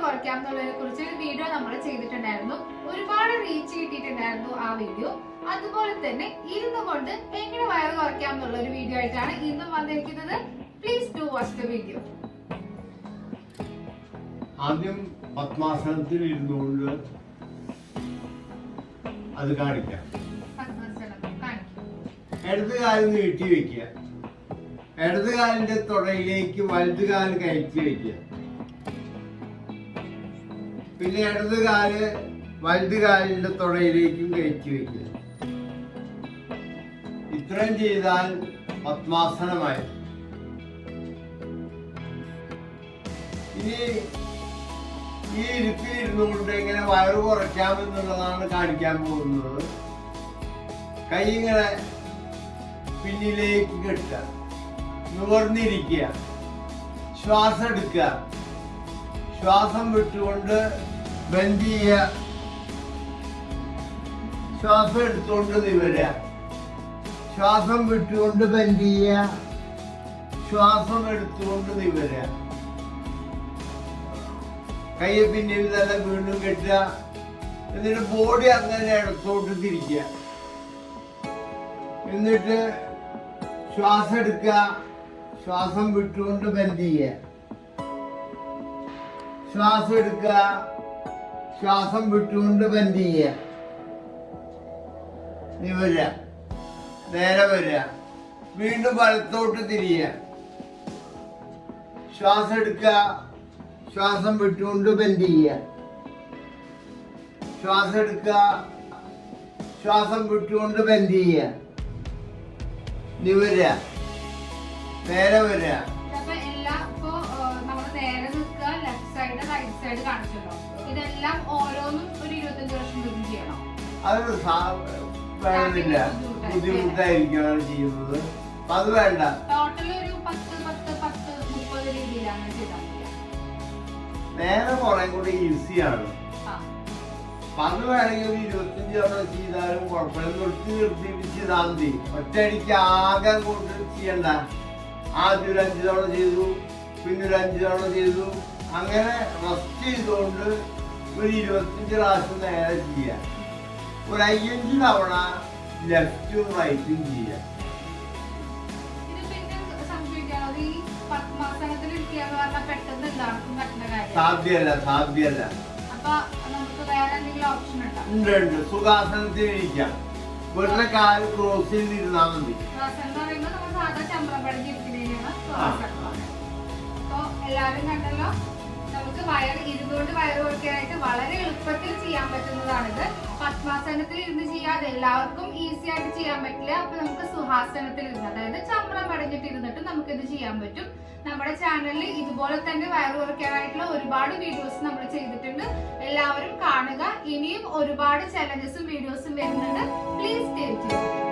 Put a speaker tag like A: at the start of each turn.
A: കുറയ്ക്കാം എന്നുള്ളതിനെ കുറിച്ച് ഒരു വീഡിയോ നമ്മൾ ചെയ്തിട്ടുണ്ടായിരുന്നു. ഒരുപാട് റീച്ച് കിട്ടിയിട്ടുണ്ടായിരുന്നു ആ വീഡിയോ. അതുപോലെ തന്നെ ഇരുന്നു കൊണ്ട് എങ്ങനെ വയറ് കുറയ്ക്കാം എന്നുള്ള ഒരു വീഡിയോ ആയിട്ടാണ് ഇന്നും വന്നിരിക്കുന്നത്. Please do watch the video.
B: ആദ്യം പത്മാസനത്തിൽ ഇരുന്നുകൊണ്ട് അത് കാണിക്കാം. ഇടത് കാല് നീട്ടി വെക്കുക. ഇടത് കാലിന്റെ തുടയിലേക്ക് വലത് കാല് കയറ്റി വെക്കുക. പിന്നെ ഇടത് കാല് വലത് കാലിന്റെ തുടയിലേക്കും കയറ്റി വെക്കുക. ഇത്രയും ചെയ്താൽ പത്മാസനമായി. ഇനി ഈ ഇരിപ്പിലിരുന്നുകൊണ്ട് എങ്ങനെ വയറ് കുറയ്ക്കാമെന്നുള്ളതാണ് കാണിക്കാൻ പോകുന്നത്. കൈ ഇങ്ങനെ പിന്നിലേക്ക് കെട്ടുക, നിവർന്നിരിക്കുക, ശ്വാസം എടുക്കുക, ശ്വാസം വിട്ടുകൊണ്ട് ബെൻഡ് ചെയ്യുക, ശ്വാസം എടുത്തുകൊണ്ട് നിവരുക, ശ്വാസം വിട്ടുകൊണ്ട് ബെൻഡ് ചെയ്യുക, ശ്വാസം എടുത്തുകൊണ്ട് നിവരുക. കൈ പിന്നിൽ തന്നെ വീണ്ടും കെട്ടുക. എന്നിട്ട് ബോഡി അങ്ങനെ ഇടത്തോട്ട് തിരിക്കുക. എന്നിട്ട് ശ്വാസം എടുക്കുക, ശ്വാസം വിട്ടുകൊണ്ട് ബെൻഡ് ചെയ്യുക, ശ്വാസം എടുക്കുക, ശ്വാസം വിട്ടുകൊണ്ട് ബെൻഡ് ചെയ്യുക, നിവരുക, നേരെ വരിക, വീണ്ടും വലത്തോട്ട് തിരിയുക, ശ്വാസം എടുക്കുക, ശ്വാസം വിട്ടുകൊണ്ട് ബെൻഡ് ചെയ്യുക, ശ്വാസം എടുക്കുക, ശ്വാസം വിട്ടുകൊണ്ട് ബെൻഡ് ചെയ്യുക, നിവരുക, നേരെ വരിക.
A: ഇതെല്ലാം ഓരോന്നും ഒരു 25 വർഷം ദിവസം ചെയ്യണം.
B: അതൊരു വേണമെന്നില്ല, ബുദ്ധിമുട്ടായിരിക്കും ചെയ്യുന്നത്. അത് വേണ്ട.
A: ടോട്ടൽ ഒരു 10-30 രീതിയിലാണ് ചെയ്താൽ മതി.
B: നേരെ കുറെ കൂടി ഈസിയാണ്. അത് വേണമെങ്കിൽ ഒരു 25 തവണ ചെയ്താലും കുഴപ്പമില്ല. നിർത്തി ചെയ്താൽ മതി. ഒറ്റയടിക്ക് ആകെ കൊണ്ട് ചെയ്യണ്ട. ആദ്യം ഒരു 5 തവണ ചെയ്തു, പിന്നെ ഒരു 5 തവണ ചെയ്തു, അങ്ങനെ റെസ്റ്റ് ചെയ്തുകൊണ്ട് ഒരു 25 പ്രാവശ്യം നേരെ ചെയ്യാം. ഒരു 5 തവണ ലെഫ്റ്റും റൈറ്റും ചെയ്യാം. സാധ്യല്ല. ഉണ്ട്. സുഖാസനത്തിൽ ഇരിക്കാം. വെറുതെ കാല് ക്രോസ് ചെയ്തിരുന്നാൽ മതി.
A: എല്ലാവരും കണ്ടല്ലോ, നമുക്ക് ഇരുന്നുകൊണ്ട് വയറ് കുറയ്ക്കാനായിട്ട് വളരെ എളുപ്പത്തിൽ ചെയ്യാൻ പറ്റുന്നതാണിത്. പത്മാസനത്തിൽ ഇരുന്ന് ചെയ്യാതെ എല്ലാവർക്കും ഈസി ആയിട്ട് ചെയ്യാൻ പറ്റില്ല. അപ്പൊ നമുക്ക് സുഹാസനത്തിൽ ഇരുന്ന്, അതായത് ചമ്രം പടഞ്ഞിട്ട് ഇരുന്നിട്ട് നമുക്ക് ഇത് ചെയ്യാൻ പറ്റും. നമ്മുടെ ചാനലിൽ ഇതുപോലെ തന്നെ വയറ് കുറയ്ക്കാനായിട്ടുള്ള ഒരുപാട് വീഡിയോസ് നമ്മൾ ചെയ്തിട്ടുണ്ട്. എല്ലാവരും കാണുക. ഇനിയും ഒരുപാട് ചലഞ്ചസും വീഡിയോസും വരുന്നുണ്ട്. Please stay tuned.